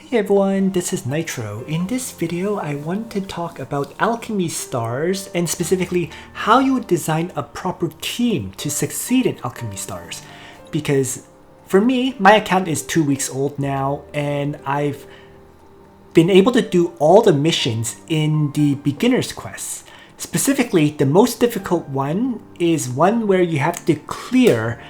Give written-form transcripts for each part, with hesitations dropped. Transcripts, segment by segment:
Hey everyone, this is Nitro. In this video, I want to talk about Alchemy Stars and specifically how you would design a proper team to succeed in Alchemy Stars. Because for me, my account is 2 weeks old now and I've been able to do all the missions in the beginner's quests. Specifically, the most difficult one is one where you have to clear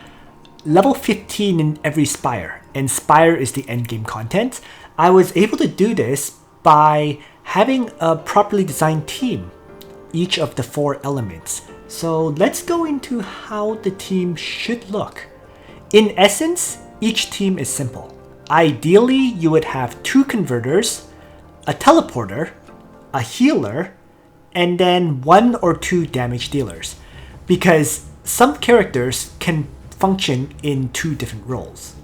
level 15 in every Spire, and Spire is the endgame content. I was able to do this by having a properly designed team, each of the 4 elements. So let's go into how the team should look. In essence, each team is simple. Ideally, you would have 2 converters, a teleporter, a healer, and then 1 or 2 damage dealers, because some characters can function in 2 different roles.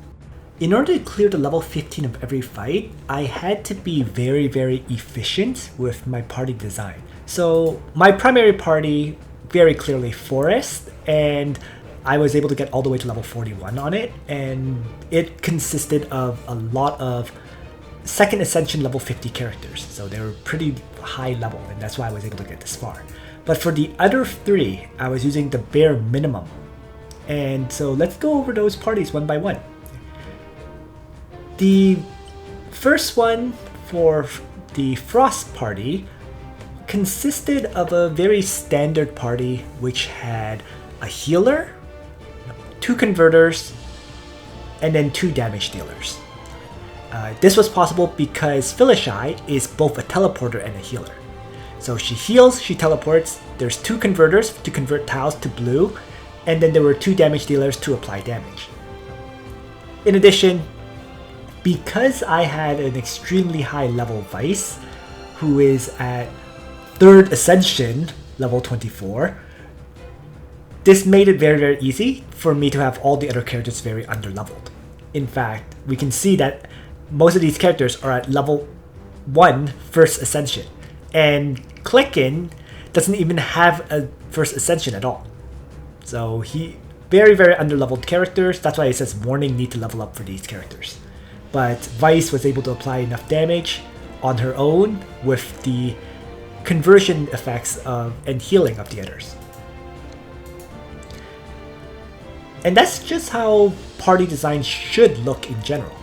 In order to clear the level 15 of every fight, I had to be very efficient with my party design. So my primary party, very clearly Forest, and I was able to get all the way to level 41 on it, and it consisted of a lot of second ascension level 50 characters, so they were pretty high level, and that's why I was able to get this far. But for the other 3, I was using the bare minimum. And so let's go over those parties one by one. The first one for the Frost party consisted of a very standard party which had a healer, 2 converters, and then 2 damage dealers. This was possible because Phyllishy is both a teleporter and a healer. So she heals, she teleports, there's 2 converters to convert tiles to blue, and then there were 2 damage dealers to apply damage. In addition, because I had an extremely high level Vice, who is at 3rd Ascension, level 24, this made it very easy for me to have all the other characters very underleveled. In fact, we can see that most of these characters are at level 1 1st Ascension, and Kleckin doesn't even have a 1st Ascension at all. So he very underleveled characters. That's why it says warning, need to level up for these characters. But Vice was able to apply enough damage on her own with the conversion effects and healing of the others. And that's just how party design should look in general.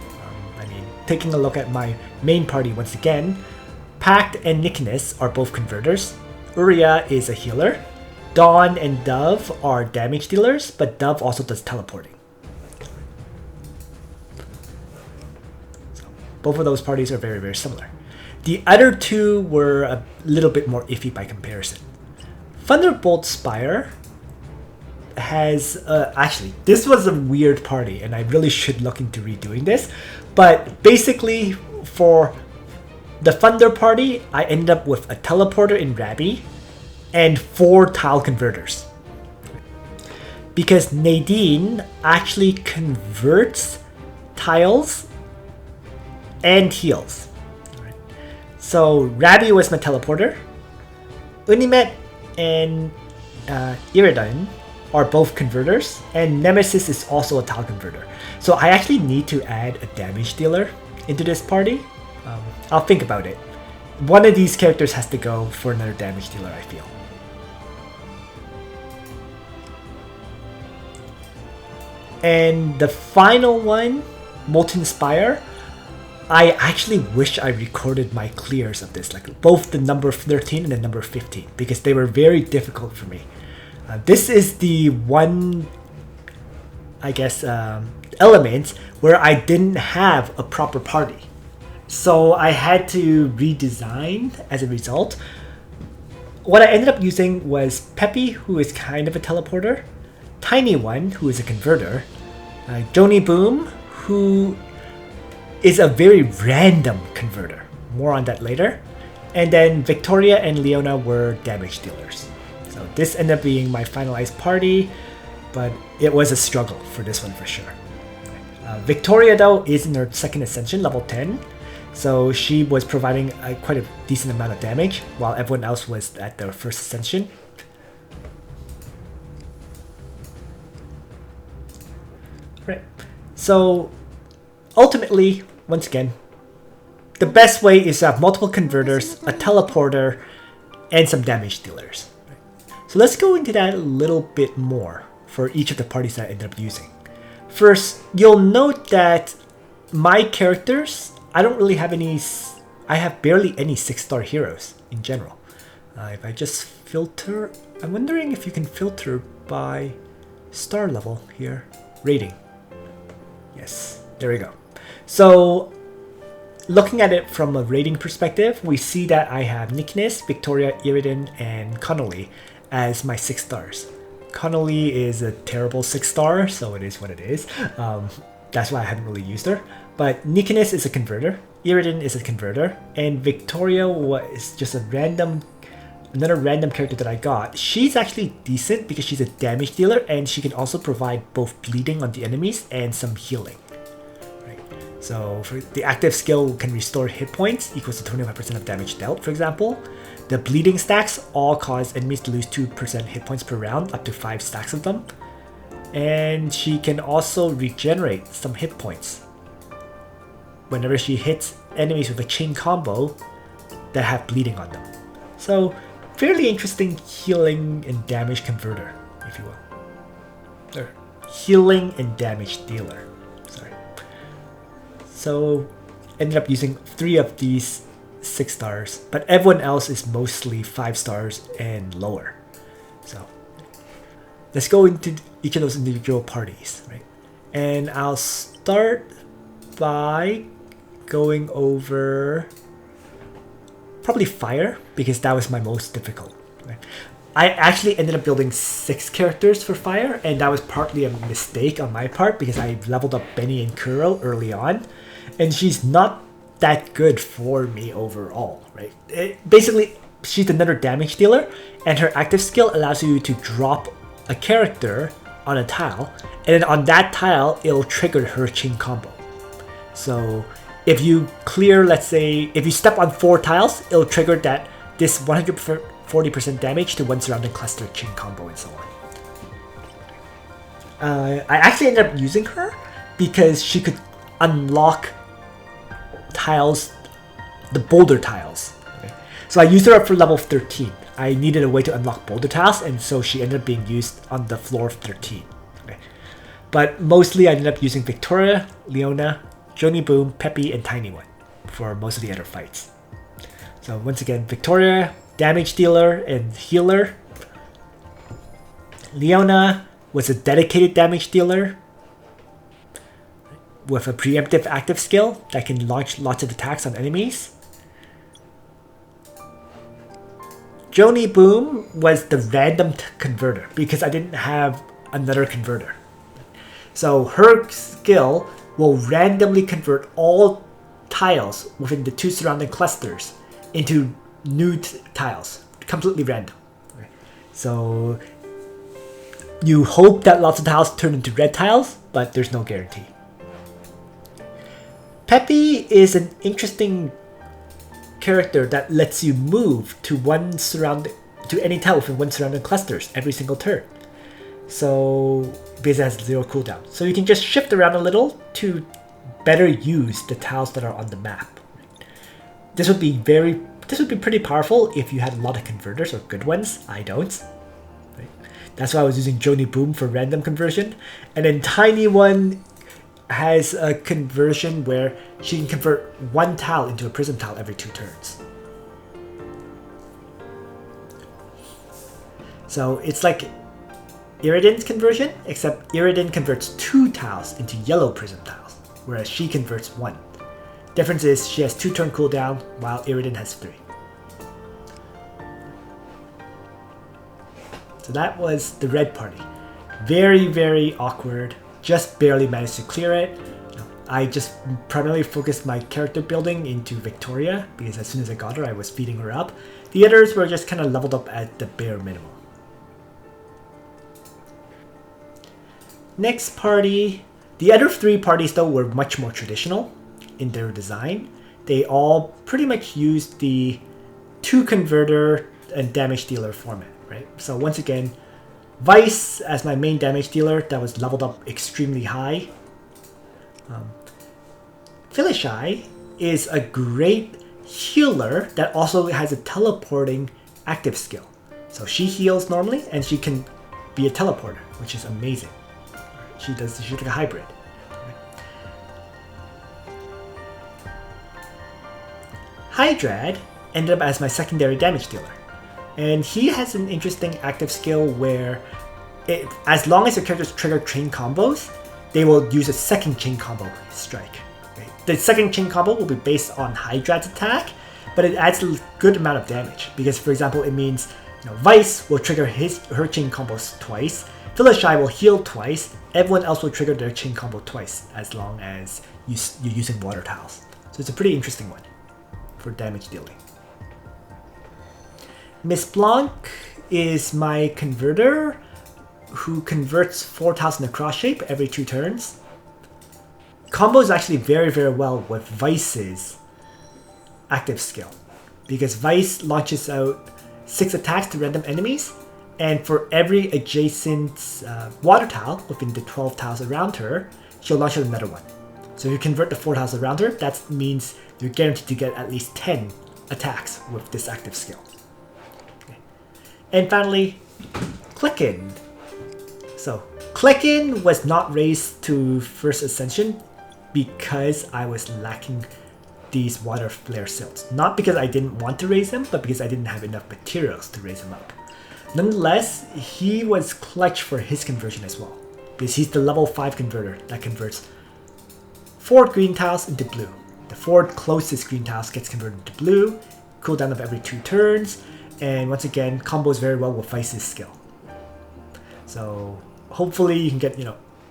Taking a look at my main party once again, Pact and Nickness are both converters. Uria is a healer. Dawn and Dove are damage dealers, but Dove also does teleporting. So both of those parties are very similar. The other 2 were a little bit more iffy by comparison. Thunderbolt Spire has actually, this was a weird party and I really should look into redoing this, but basically for the Thunder party, I ended up with a teleporter in Rabby and 4 tile converters, because Nadine actually converts tiles and heals. So Rabby was my teleporter, Unimet and Iridan are both converters, and Nemesis is also a tile converter. So I actually need to add a damage dealer into this party. I'll think about it. One of these characters has to go for another damage dealer, I feel. And the final one, Molten Spire, I actually wish I recorded my clears of this, like both the number 13 and the number 15, because they were very difficult for me. This is the one, I guess, element where I didn't have a proper party. So I had to redesign as a result. What I ended up using was Peppy, who is kind of a teleporter, Tiny One, who is a converter, Joni Boom, who is a very random converter. More on that later. And then Victoria and Leona were damage dealers. So this ended up being my finalized party, but it was a struggle for this one for sure. Victoria though is in her 2nd Ascension, level 10. So she was providing quite a decent amount of damage, while everyone else was at their 1st Ascension. Right. So ultimately, once again, the best way is to have multiple converters, a teleporter, and some damage dealers. So let's go into that a little bit more for each of the parties that I ended up using. First, you'll note that my characters, I don't really have any, I have barely any 6-star heroes in general. If I just filter, I'm wondering if you can filter by star level here. Rating. Yes, there we go. So looking at it from a rating perspective, we see that I have Nickness, Victoria, Iridan, and Connolly as my 6 stars. Connolly is a terrible 6-star, so it is what it is. That's why I haven't really used her. But Nickness is a converter, Iridan is a converter, and Victoria was just another random character that I got. She's actually decent because she's a damage dealer and she can also provide both bleeding on the enemies and some healing. Right. So for the active skill can restore hit points equals to 25% of damage dealt, for example. The bleeding stacks all cause enemies to lose 2% hit points per round, up to 5 stacks of them. And she can also regenerate some hit points whenever she hits enemies with a chain combo that have bleeding on them. So fairly interesting healing and damage converter, if you will. Or healing and damage dealer. Sorry. So ended up using 3 of these 6 stars, but everyone else is mostly 5 stars and lower. So let's go into each of those individual parties, right? And I'll start by going over probably Fire, because that was my most difficult. Right? I actually ended up building 6 characters for Fire, and that was partly a mistake on my part because I leveled up Benny and Kuro early on, and she's not that good for me overall, right? Basically, she's another damage dealer, and her active skill allows you to drop a character on a tile, and then on that tile, it'll trigger her chain combo. So if you clear, let's say, if you step on 4 tiles, it'll trigger this 140% damage to one surrounding cluster chain combo and so on. I actually ended up using her because she could unlock tiles, the boulder tiles. Okay? So I used her up for level 13. I needed a way to unlock boulder tiles, and so she ended up being used on the floor of 13. Okay? But mostly I ended up using Victoria, Leona, Joni Boom, Peppy, and Tiny One for most of the other fights. So once again, Victoria, damage dealer and healer. Leona was a dedicated damage dealer with a preemptive active skill that can launch lots of attacks on enemies. Joni Boom was the random converter because I didn't have another converter. So her skill will randomly convert all tiles within the 2 surrounding clusters into new tiles, completely random. So you hope that lots of tiles turn into red tiles, but there's no guarantee. Peppy is an interesting character that lets you move to any tile within 1 surrounding clusters every single turn. So because it has 0 cooldown. So you can just shift around a little to better use the tiles that are on the map. This would be pretty powerful if you had a lot of converters or good ones. I don't. Right? That's why I was using Joni Boom for random conversion. And then Tiny One has a conversion where she can convert 1 tile into a prism tile every 2 turns. So it's like Iridan's conversion, except Iridan converts 2 tiles into yellow prism tiles, whereas she converts 1. Difference is she has 2 turn cooldown, while Iridan has 3. So that was the red party. Very, very awkward. Just barely managed to clear it. I just primarily focused my character building into Victoria, because as soon as I got her, I was feeding her up. The others were just kind of leveled up at the bare minimum. Next party, the other 3 parties though were much more traditional in their design. They all pretty much used the 2 converter and damage dealer format, right? So once again, Vice as my main damage dealer that was leveled up extremely high. Phyllishy is a great healer that also has a teleporting active skill. So she heals normally, and she can be a teleporter, which is amazing. She's like a hybrid. Hydrad ended up as my secondary damage dealer, and he has an interesting active skill where as long as your characters trigger chain combos, they will use a second chain combo strike. Okay? The second chain combo will be based on Hydrad's attack, but it adds a good amount of damage because, for example, it means Vice will trigger her chain combos twice, Phyllishy will heal twice, everyone else will trigger their chain combo twice as long as you're using water tiles. So it's a pretty interesting one for damage dealing. Miss Blanc is my converter who converts 4 tiles in a cross shape every 2 turns. Combos actually very well with Vice's active skill because Vice launches out 6 attacks to random enemies, and for every adjacent water tile within the 12 tiles around her, she'll launch out another one. So if you convert the 4 tiles around her, that means you're guaranteed to get at least 10 attacks with this active skill. Okay. And finally, Clickin. So Clickin was not raised to First Ascension because I was lacking these water flare silts. Not because I didn't want to raise them, but because I didn't have enough materials to raise them up. Nonetheless, he was clutch for his conversion as well, because he's the level 5 converter that converts 4 green tiles into blue. The 4 closest green tiles gets converted into blue, cooldown of every 2 turns, and once again, combos very well with Vice's skill. So hopefully you can get,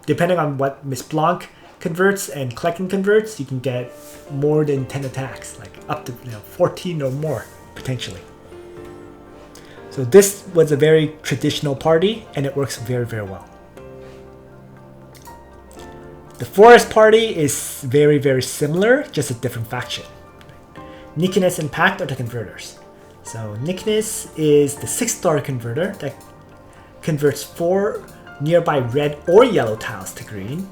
depending on what Miss Blanc converts and Klecken converts, you can get more than 10 attacks, like up to 14 or more potentially. So this was a very traditional party, and it works very well. The Forest party is very similar, just a different faction. Nikinus and Pact are the converters. So Nikinus is the 6-star converter that converts 4 nearby red or yellow tiles to green,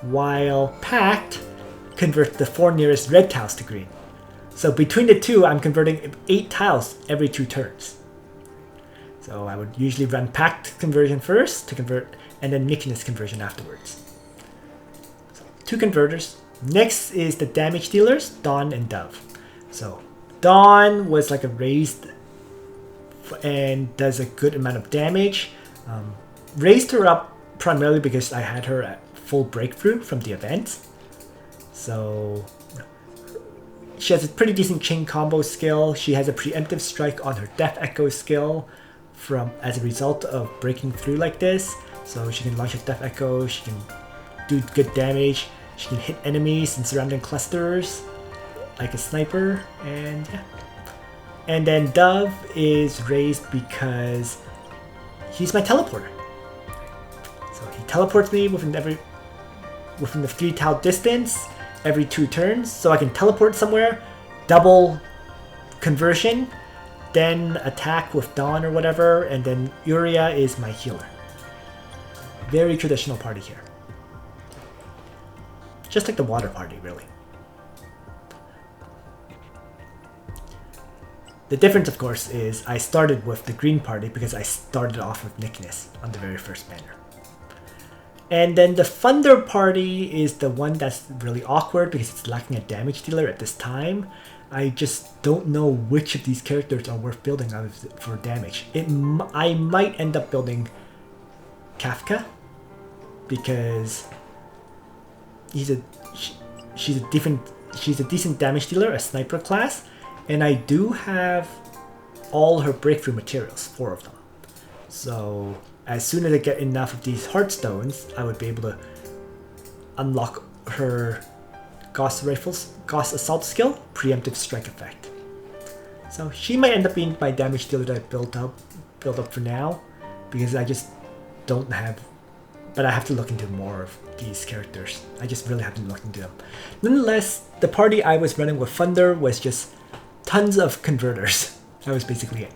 while Pact converts the 4 nearest red tiles to green. So between the two, I'm converting 8 tiles every 2 turns. So I would usually run Pact conversion first to convert, and then Nikinus conversion afterwards. So 2 converters. Next is the damage dealers, Dawn and Dove. So Dawn was like a raised and does a good amount of damage. Raised her up primarily because I had her at full breakthrough from the event. So she has a pretty decent chain combo skill. She has a preemptive strike on her Death Echo skill as a result of breaking through like this. So she can launch a Death Echo, she can do good damage, she can hit enemies and surrounding clusters like a sniper, and yeah. And then Dove is raised because he's my teleporter. So he teleports me within the 3 tile distance every 2 turns, so I can teleport somewhere, double conversion, then attack with Dawn or whatever, and then Uria is my healer. Very traditional party here. Just like the water party, really. The difference, of course, is I started with the green party because I started off with Nikinus on the very first banner. And then the Thunder party is the one that's really awkward because it's lacking a damage dealer at this time. I just don't know which of these characters are worth building for damage. I might end up building Kafka because she's a decent damage dealer, a sniper class, and I do have all her breakthrough materials, 4 of them. So as soon as I get enough of these Heartstones, I would be able to unlock her Gauss Assault skill, Preemptive Strike effect. So she might end up being my damage dealer that I built up for now, because I just don't have, but I have to look into more of these characters. I just really have to look into them. Nonetheless, the party I was running with Thunder was just tons of converters. That was basically it.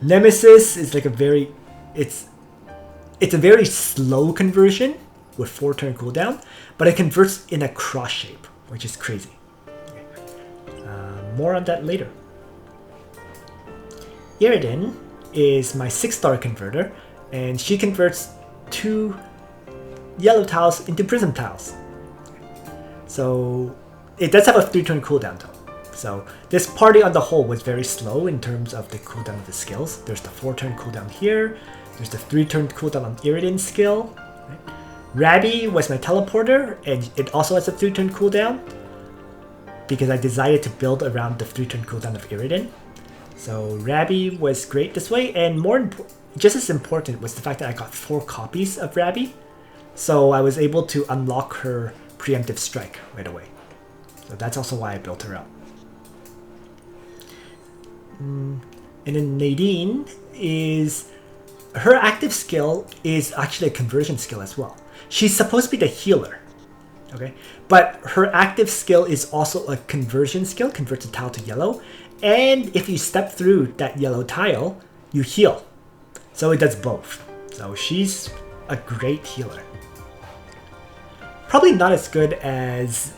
Nemesis is like it's a very slow conversion with 4 turn cooldown, but it converts in a cross shape, which is crazy. Okay. more on that later. Iridan is my 6-star converter, and she converts 2 yellow tiles into prism tiles. So it does have a 3-turn cooldown though. So this party on the whole was very slow in terms of the cooldown of the skills. There's the 4-turn cooldown here. There's the 3-turn cooldown on Iridan's skill. Right? Rabby was my teleporter, and it also has a 3-turn cooldown because I decided to build around the 3-turn cooldown of Iridan. So Rabby was great this way, and just as important was the fact that I got 4 copies of Rabby. So I was able to unlock her preemptive strike right away. So that's also why I built her up. And then Nadine her active skill is actually a conversion skill as well. She's supposed to be the healer, okay? But her active skill is also a conversion skill, converts a tile to yellow. And if you step through that yellow tile, you heal. So it does both. So she's a great healer. Probably not as good as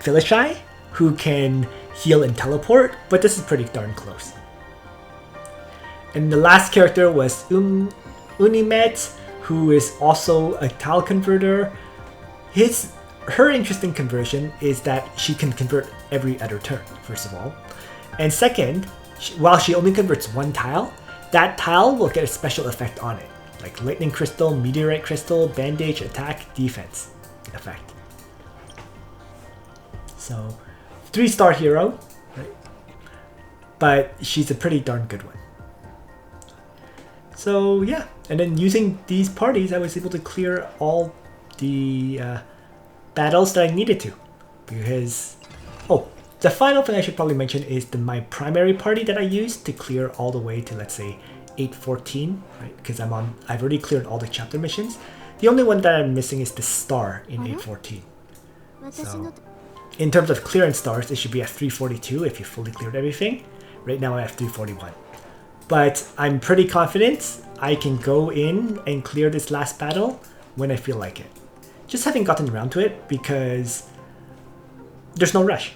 Phyllishy, who can heal and teleport, but this is pretty darn close. And the last character was Unimet, who is also a tile converter. Her interesting conversion is that she can convert every other turn, first of all. And second, while she only converts 1 tile, that tile will get a special effect on it, like Lightning Crystal, Meteorite Crystal, Bandage, Attack, Defense effect. So, 3-star hero, right? But she's a pretty darn good one. So yeah, and then using these parties, I was able to clear all the battles that I needed to. Because, the final thing I should probably mention is my primary party that I used to clear all the way to, let's say, 814, right? Because I've already cleared all the chapter missions. The only one that I'm missing is the star in 814. So, in terms of clearance stars, it should be at 342 if you fully cleared everything. Right now I have 341. But I'm pretty confident I can go in and clear this last battle when I feel like it. Just haven't gotten around to it because there's no rush.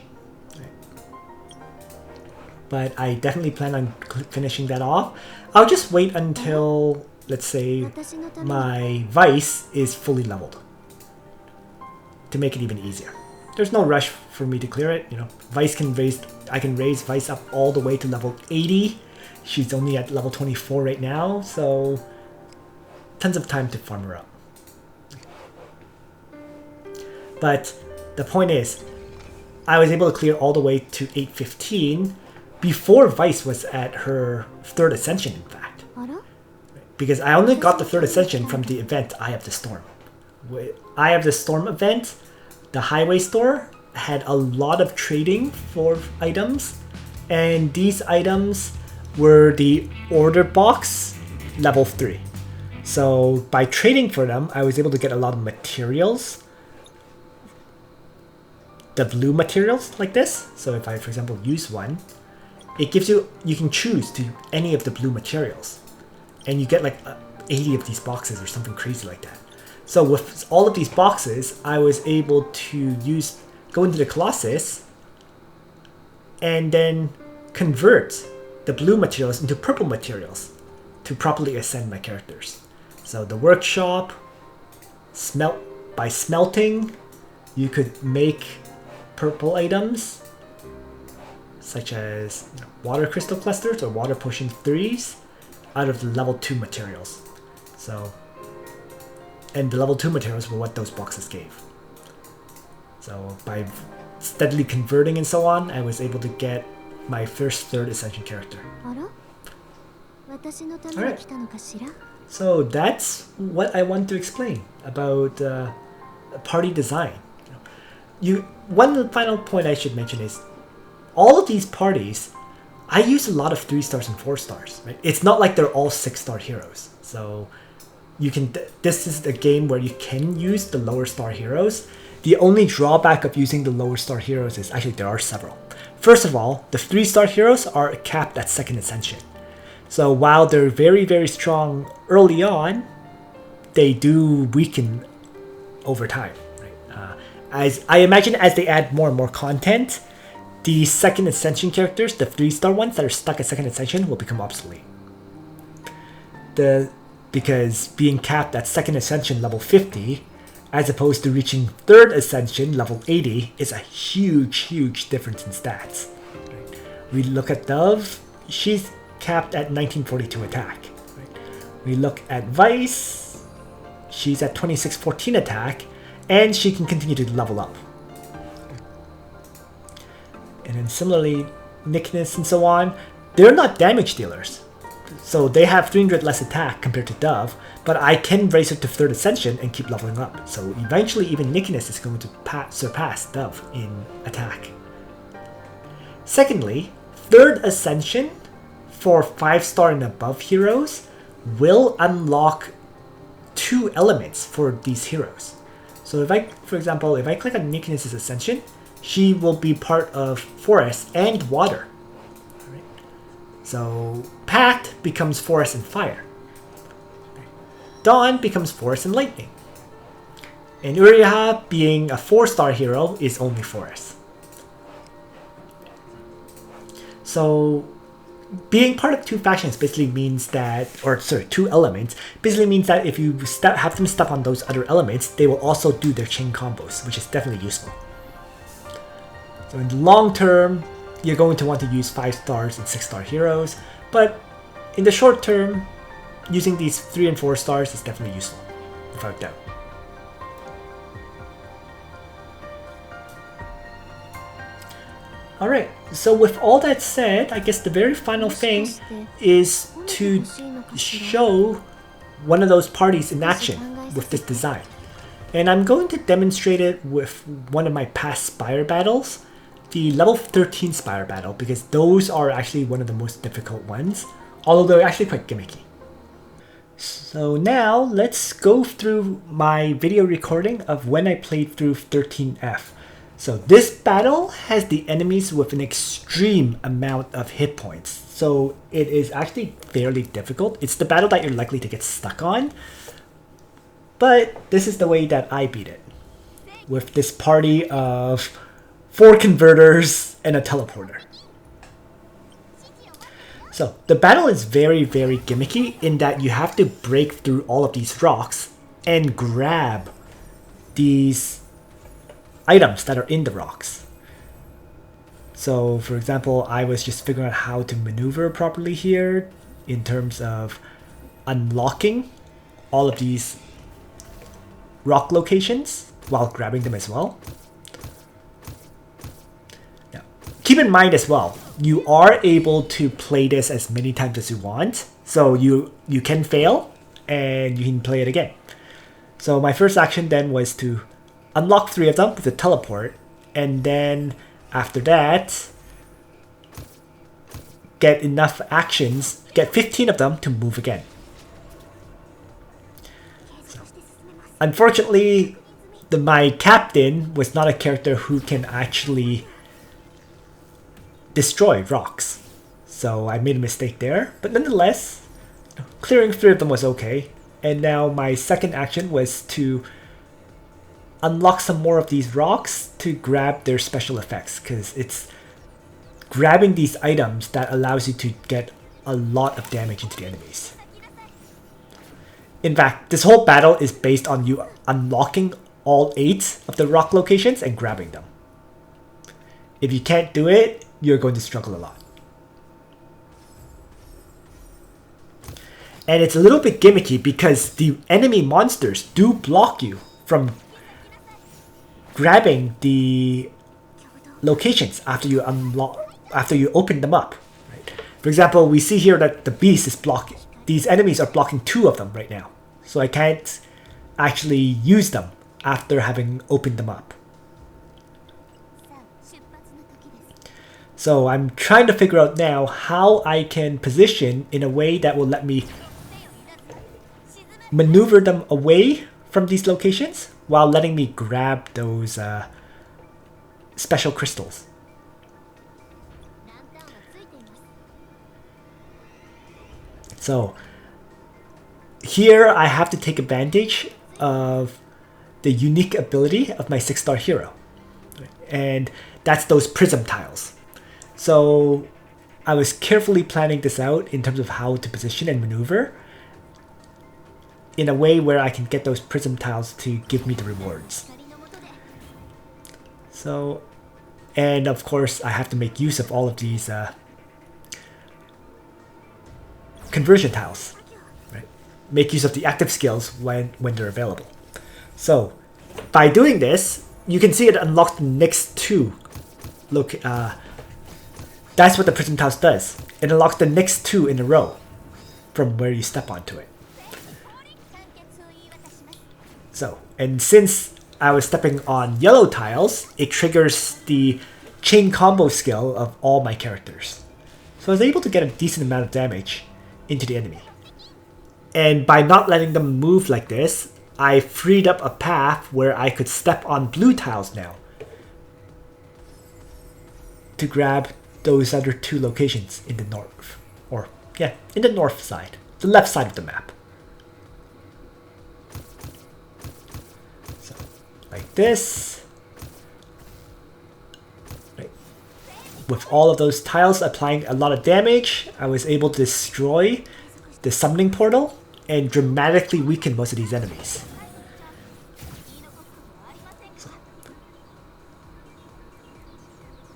But I definitely plan on finishing that off. I'll just wait until, let's say, my Vice is fully leveled to make it even easier. There's no rush for me to clear it. I can raise Vice up all the way to level 80. She's only at level 24 right now, so tons of time to farm her up. But the point is, I was able to clear all the way to 815 before Vice was at her 3rd Ascension, in fact. Because I only got the 3rd Ascension from the event Eye of the Storm. Eye of the Storm event, the highway store had a lot of trading for items, and these items were the order box level 3. So by trading for them, I was able to get a lot of materials. The blue materials like this. So if I, for example, use one, it gives you can choose to any of the blue materials. And you get like 80 of these boxes or something crazy like that. So with all of these boxes, I was able to go into the Colossus and then convert the blue materials into purple materials to properly ascend my characters. So the workshop, by smelting, you could make purple items such as water crystal clusters or water potion 3s out of the level 2 materials. And the level 2 materials were what those boxes gave. So by steadily converting and so on, I was able to get my first 3rd Ascension character. Alright, so that's what I want to explain about party design. One final point I should mention is all of these parties, I use a lot of 3 stars and 4 stars. Right? It's not like they're all 6-star heroes. So this is a game where you can use the lower star heroes. The only drawback of using the lower star heroes is actually there are several. First of all, the 3-star heroes are capped at 2nd Ascension. So while they're very, very strong early on, they do weaken over time. Right? As I imagine, as they add more and more content, the second ascension characters, the 3-star ones that are stuck at second ascension, will become obsolete. Because being capped at second ascension level 50, as opposed to reaching third ascension level 80, is a huge difference in stats. We look at Dove, she's capped at 1942 attack. We look at Vice, she's at 2614 attack, and she can continue to level up. And then similarly, Nickness and so on, they're not damage dealers. So they have 300 less attack compared to Dove, but I can raise her to third ascension and keep leveling up. So eventually even Nickness is going to surpass Dove in attack. Secondly, third ascension for 5-star and above heroes will unlock 2 elements for these heroes. So for example, if I click on Nickness's ascension, she will be part of forest and water. So Pact becomes forest and fire. Dawn becomes forest and lightning. And Uriah, being a 4-star hero, is only forest. So being part of 2 factions basically means that, 2 elements, basically means that if you have them step on those other elements, they will also do their chain combos, which is definitely useful. So in the long term, you're going to want to use 5 stars and 6-star heroes, but in the short term, using these 3 and 4 stars is definitely useful, without doubt. Alright, so with all that said, I guess the very final thing is to show one of those parties in action with this design. And I'm going to demonstrate it with one of my past Spire battles, the level 13 Spire battle, because those are actually one of the most difficult ones, although they're actually quite gimmicky. So now let's go through my video recording of when I played through 13F. So this battle has the enemies with an extreme amount of hit points, so it is actually fairly difficult. It's the battle that you're likely to get stuck on, but this is the way that I beat it, with this party of 4 converters and a teleporter. So the battle is very gimmicky in that you have to break through all of these rocks and grab these items that are in the rocks. So for example, I was just figuring out how to maneuver properly here in terms of unlocking all of these rock locations while grabbing them as well. Keep in mind as well, you are able to play this as many times as you want. So you can fail and you can play it again. So my first action then was to unlock 3 of them with a teleport, and then after that get enough actions, get 15 of them to move again. So, unfortunately, my captain was not a character who can actually destroy rocks, so I made a mistake there, but nonetheless, clearing 3 of them was okay. And now my second action was to unlock some more of these rocks to grab their special effects, because it's grabbing these items that allows you to get a lot of damage into the enemies. In fact, this whole battle is based on you unlocking all 8 of the rock locations and grabbing them. If you can't do it, you're going to struggle a lot. And it's a little bit gimmicky because the enemy monsters do block you from grabbing the locations after you open them up. Right? For example, we see here that the beast is blocking. These enemies are blocking 2 of them right now, so I can't actually use them after having opened them up. So I'm trying to figure out now how I can position in a way that will let me maneuver them away from these locations while letting me grab those special crystals. So here I have to take advantage of the unique ability of my 6-star hero. and that's those prism tiles. So I was carefully planning this out in terms of how to position and maneuver in a way where I can get those prism tiles to give me the rewards. So, and of course I have to make use of all of these conversion tiles, right? Make use of the active skills when they're available. So by doing this, you can see it unlocks the next two. Look, that's what the prism tiles does. It unlocks the next two in a row from where you step onto it. So, and since I was stepping on yellow tiles, it triggers the chain combo skill of all my characters. So I was able to get a decent amount of damage into the enemy. And by not letting them move like this, I freed up a path where I could step on blue tiles now to grab those other two locations in the north. Or, yeah, in the north side. The left side of the map. So, like this. Right. With all of those tiles applying a lot of damage, I was able to destroy the summoning portal and dramatically weaken most of these enemies.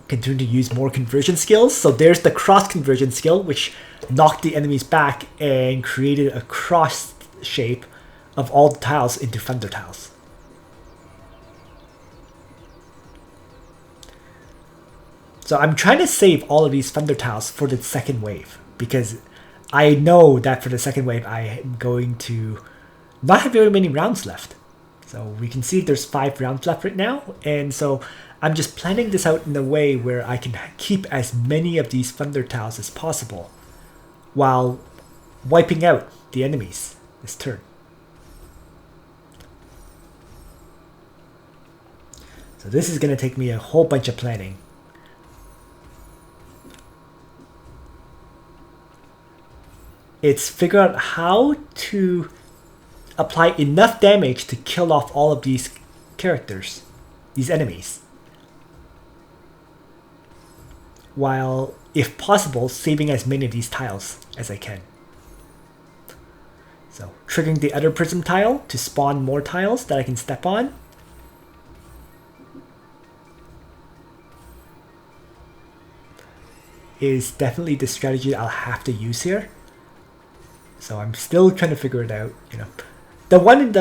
Continue to use more conversion skills. So there's the cross conversion skill, which knocked the enemies back and created a cross shape of all the tiles into thunder tiles. So I'm trying to save all of these thunder tiles for the second wave, because I know that for the second wave I am going to not have very many rounds left. So we can see there's 5 rounds left right now, and so I'm just planning this out in a way where I can keep as many of these thunder tiles as possible while wiping out the enemies this turn. So this is going to take me a whole bunch of planning. It's figure out how to apply enough damage to kill off all of these characters, these enemies, while, if possible, saving as many of these tiles as I can. So, triggering the other prism tile to spawn more tiles that I can step on. Is definitely the strategy I'll have to use here. So I'm still trying to figure it out, you know. The one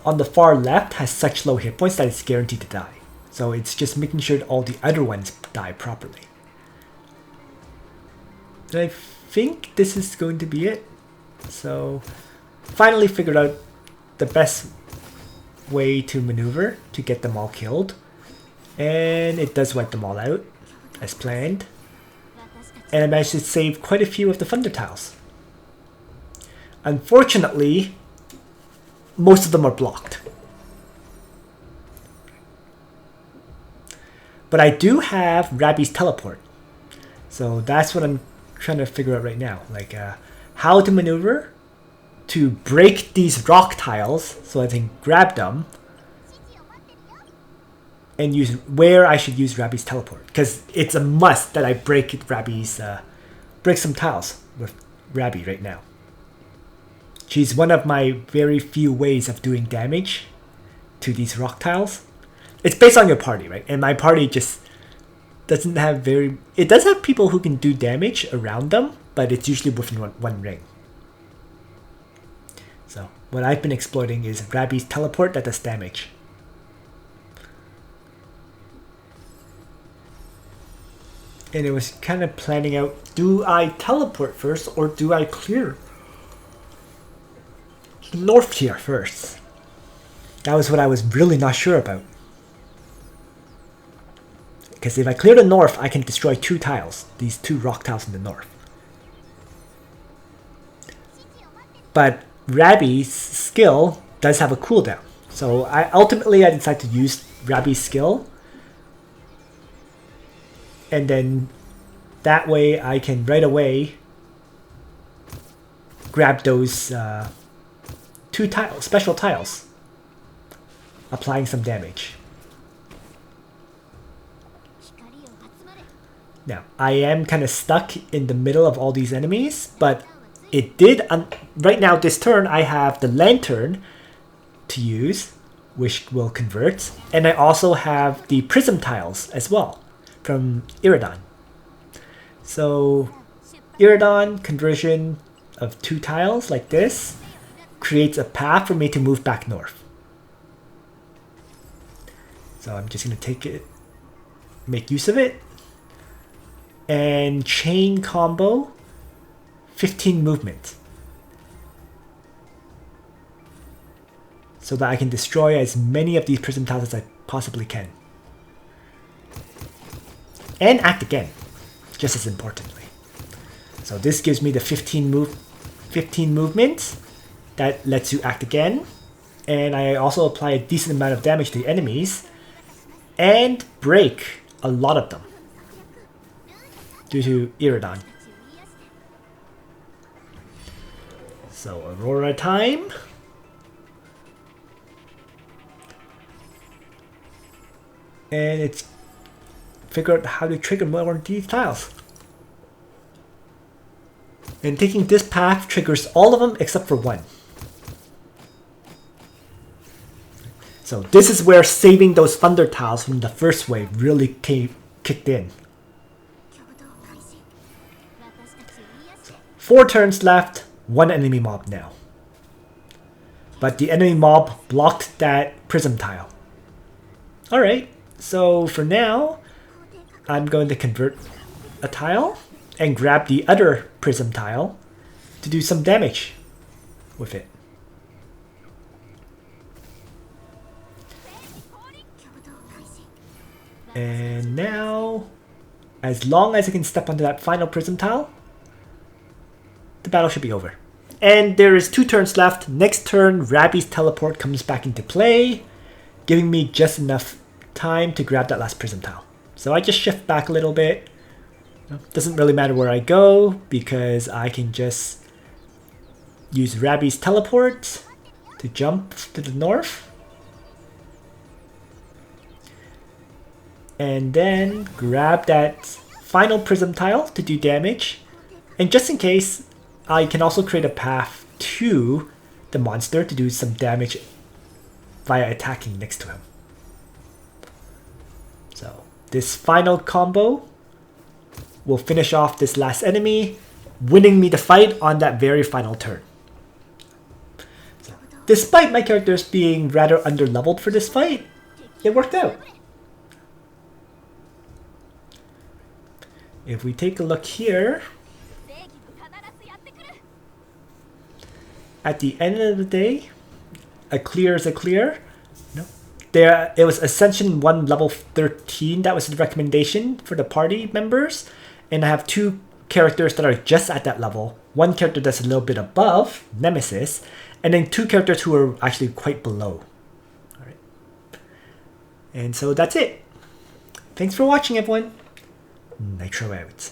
on the far left has such low hit points that it's guaranteed to die. So it's just making sure that all the other ones die properly. And I think this is going to be it. So finally figured out the best way to maneuver to get them all killed. And it does wipe them all out as planned. And I managed to save quite a few of the thunder tiles. Unfortunately, most of them are blocked. But I do have Rabbi's teleport. So that's what I'm trying to figure out right now. Like how to maneuver to break these rock tiles so I can grab them and use where I should use Rabbi's teleport. Because it's a must that I break some tiles with Rabbi right now. She's one of my very few ways of doing damage to these rock tiles. It's based on your party, right? And my party just doesn't have it does have people who can do damage around them, but it's usually within one ring. So what I've been exploiting is Rabbi's teleport that does damage. And it was kind of planning out, do I teleport first or do I clear north here first? That was what I was really not sure about. Because if I clear the north, I can destroy 2 tiles. These 2 rock tiles in the north. But Rabbi's skill does have a cooldown. So ultimately I decided to use Rabbi's skill. And then that way I can right away grab those 2 special tiles, applying some damage. Now, I am kind of stuck in the middle of all these enemies, but it did... right now, this turn, I have the lantern to use, which will convert. And I also have the prism tiles as well from Iridan. So, Iridan, conversion of 2 tiles like this, creates a path for me to move back north. So I'm just going to take it, make use of it, and chain combo 15 movement. So that I can destroy as many of these prism tiles as I possibly can. And act again, just as importantly. So this gives me the 15 movement that lets you act again. And I also apply a decent amount of damage to the enemies and break a lot of them due to Iridan. So Aurora time. And it's figure out how to trigger more of these tiles. And taking this path triggers all of them except for one. So this is where saving those thunder tiles from the first wave really kicked in. So 4 turns left, 1 enemy mob now. But the enemy mob blocked that prism tile. Alright, so for now, I'm going to convert a tile and grab the other prism tile to do some damage with it. And now, as long as I can step onto that final prism tile, the battle should be over. And there is 2 turns left. Next turn, Rabbi's teleport comes back into play, giving me just enough time to grab that last prism tile. So I just shift back a little bit. Doesn't really matter where I go because I can just use Rabbi's teleport to jump to the north. And then grab that final prism tile to do damage. And just in case, I can also create a path to the monster to do some damage via attacking next to him. So this final combo will finish off this last enemy, winning me the fight on that very final turn. So, despite my characters being rather underleveled for this fight, it worked out. If we take a look here, at the end of the day, a clear is a clear. No, it was Ascension 1 level 13. That was the recommendation for the party members. And I have 2 characters that are just at that level. 1 character that's a little bit above, Nemesis. And then 2 characters who are actually quite below. All right. And so that's it. Thanks for watching, everyone. Nitro out.